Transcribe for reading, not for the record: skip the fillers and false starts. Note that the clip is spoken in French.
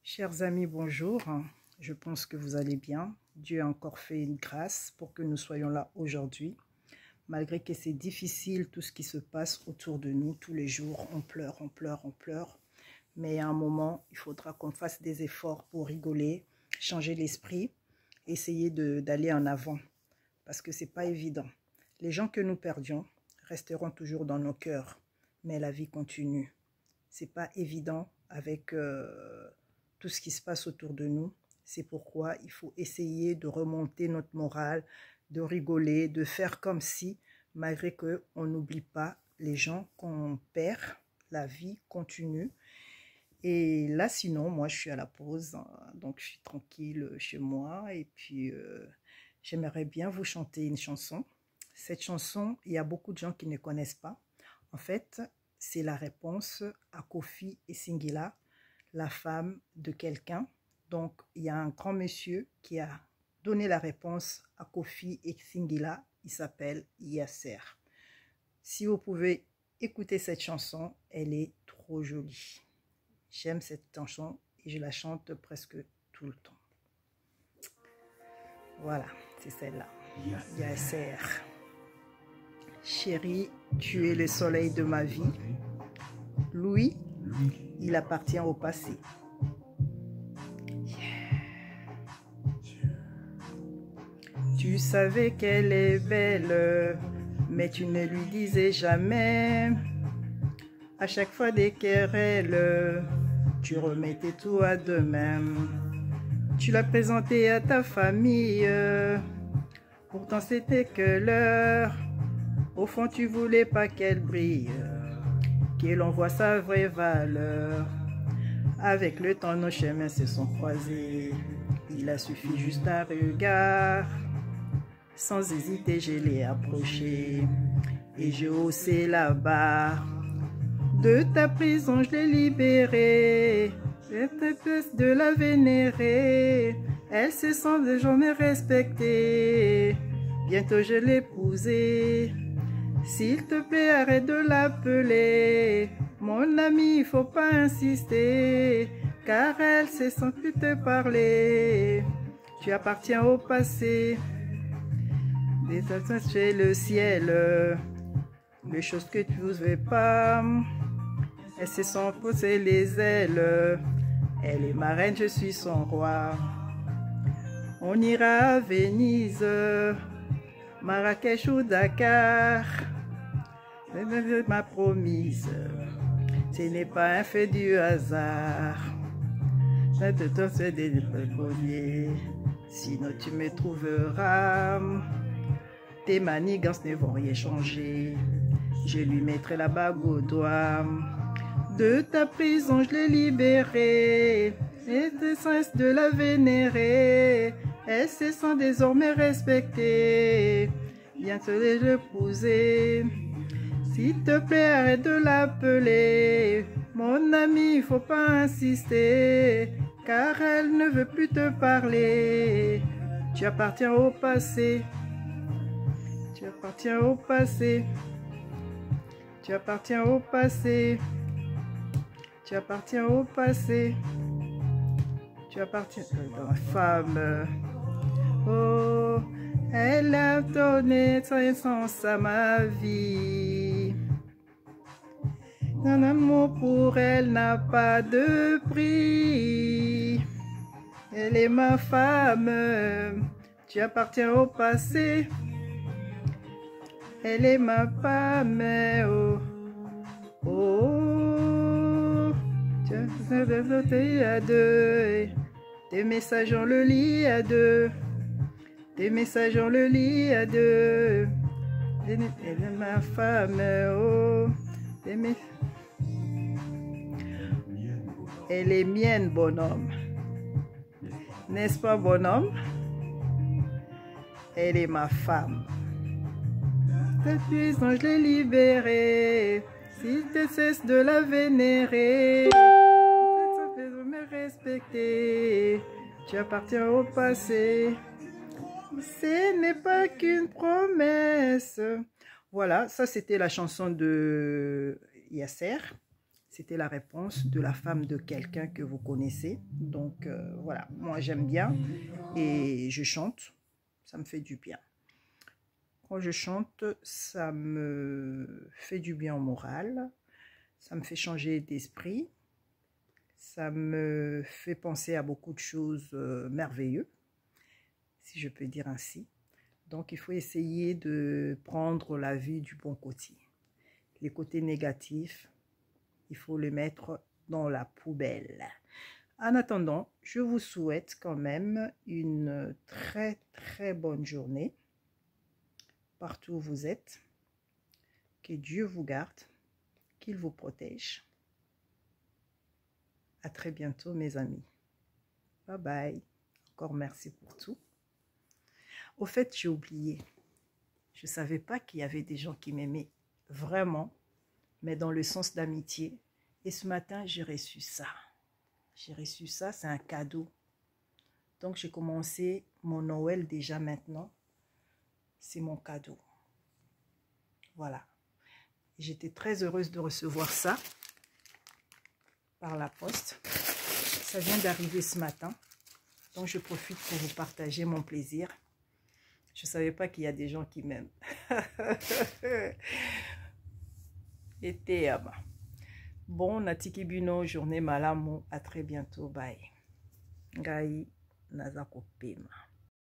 Chers amis, bonjour. Je pense que vous allez bien. Dieu a encore fait une grâce pour que nous soyons là aujourd'hui. Malgré que c'est difficile tout ce qui se passe autour de nous, tous les jours, on pleure, on pleure, on pleure. Mais à un moment, il faudra qu'on fasse des efforts pour rigoler, changer l'esprit, essayer d'aller en avant. Parce que ce n'est pas évident. Les gens que nous perdions resteront toujours dans nos cœurs. Mais la vie continue. Ce n'est pas évident avec tout ce qui se passe autour de nous. C'est pourquoi il faut essayer de remonter notre morale, de rigoler, de faire comme si, malgré qu'on n'oublie pas les gens qu'on perd, la vie continue. Et là, sinon, moi, je suis à la pause, donc je suis tranquille chez moi. Et puis, j'aimerais bien vous chanter une chanson. Cette chanson, il y a beaucoup de gens qui ne connaissent pas. En fait, c'est la réponse à Kofi et Singila, la femme de quelqu'un. Donc, il y a un grand monsieur qui a donné la réponse à Kofi et Singila. Il s'appelle Yasser. Si vous pouvez écouter cette chanson, elle est trop jolie. J'aime cette chanson et je la chante presque tout le temps. Voilà, c'est celle-là. Yasser. Chérie, tu es le soleil de ma vie. Louis, il appartient au passé. Tu savais qu'elle est belle, mais tu ne lui disais jamais. À chaque fois des querelles, tu remettais tout à demain. Tu l'as présentée à ta famille, pourtant c'était que l'heure. Au fond, tu voulais pas qu'elle brille, que l'on voit sa vraie valeur. Avec le temps, nos chemins se sont croisés. Il a suffi juste un regard. Sans hésiter, je l'ai approché et j'ai haussé la barre. De ta prison, je l'ai libérée. De la vénérer. Elle se sent désormais respectée. Bientôt, je l'ai épousée. S'il te plaît, arrête de l'appeler. Mon ami, il faut pas insister, car elle se sent plus te parler. Tu appartiens au passé. Tu es le ciel. Les choses que tu n'osais pas. Elle se sent pousser les ailes. Elle est ma reine, je suis son roi. On ira à Venise, Marrakech ou Dakar. Ma promise, ce n'est pas un fait du hasard. C'est des premiers, sinon tu me trouveras. Tes manigances ne vont rien changer. Je lui mettrai la bague au doigt. De ta prison, je l'ai libérée. Et de cesse de la vénérer. Elle se sent désormais respectée. Bientôt je l'épouser. S'il te plaît, arrête de l'appeler. Mon ami, il faut pas insister, car elle ne veut plus te parler. Tu appartiens au passé. Tu appartiens au passé. Tu appartiens au passé. Tu appartiens au passé. Tu appartiens à ma femme. Oh, elle a donné son sens à ma vie. Mon amour pour elle n'a pas de prix. Elle est ma femme. Tu appartiens au passé. Elle est ma femme. Oh, oh. Tu as à deux. Tes messages on le lit à deux. Tes messages on le lit à deux. Elle est ma femme. Oh. Elle est mienne, bonhomme. N'est-ce pas, bonhomme? Elle est ma femme. Ta puissance, je l'ai libérée. S'il te cesse de la vénérer, ça fait de me respecter. Tu appartiens au passé. Ce n'est pas qu'une promesse. Voilà, ça c'était la chanson de Yasser. C'était la réponse de la femme de quelqu'un que vous connaissez. Donc voilà, moi j'aime bien et je chante, ça me fait du bien. Quand je chante, ça me fait du bien au moral, ça me fait changer d'esprit, ça me fait penser à beaucoup de choses merveilleuses, si je peux dire ainsi. Donc il faut essayer de prendre la vie du bon côté. Les côtés négatifs, il faut les mettre dans la poubelle. En attendant, je vous souhaite quand même une très bonne journée partout où vous êtes. Que Dieu vous garde, qu'il vous protège. À très bientôt mes amis. Bye bye. Encore merci pour tout. Au fait, j'ai oublié. Je ne savais pas qu'il y avait des gens qui m'aimaient vraiment, mais dans le sens d'amitié. Et ce matin, j'ai reçu ça. J'ai reçu ça, c'est un cadeau. Donc, j'ai commencé mon Noël déjà maintenant. C'est mon cadeau. Voilà. J'étais très heureuse de recevoir ça par la poste. Ça vient d'arriver ce matin. Donc, je profite pour vous partager mon plaisir. Je ne savais pas qu'il y a des gens qui m'aiment. Et bon, Natiki Bino, journée malamu. À très bientôt. Bye. Ngai Nazakopema.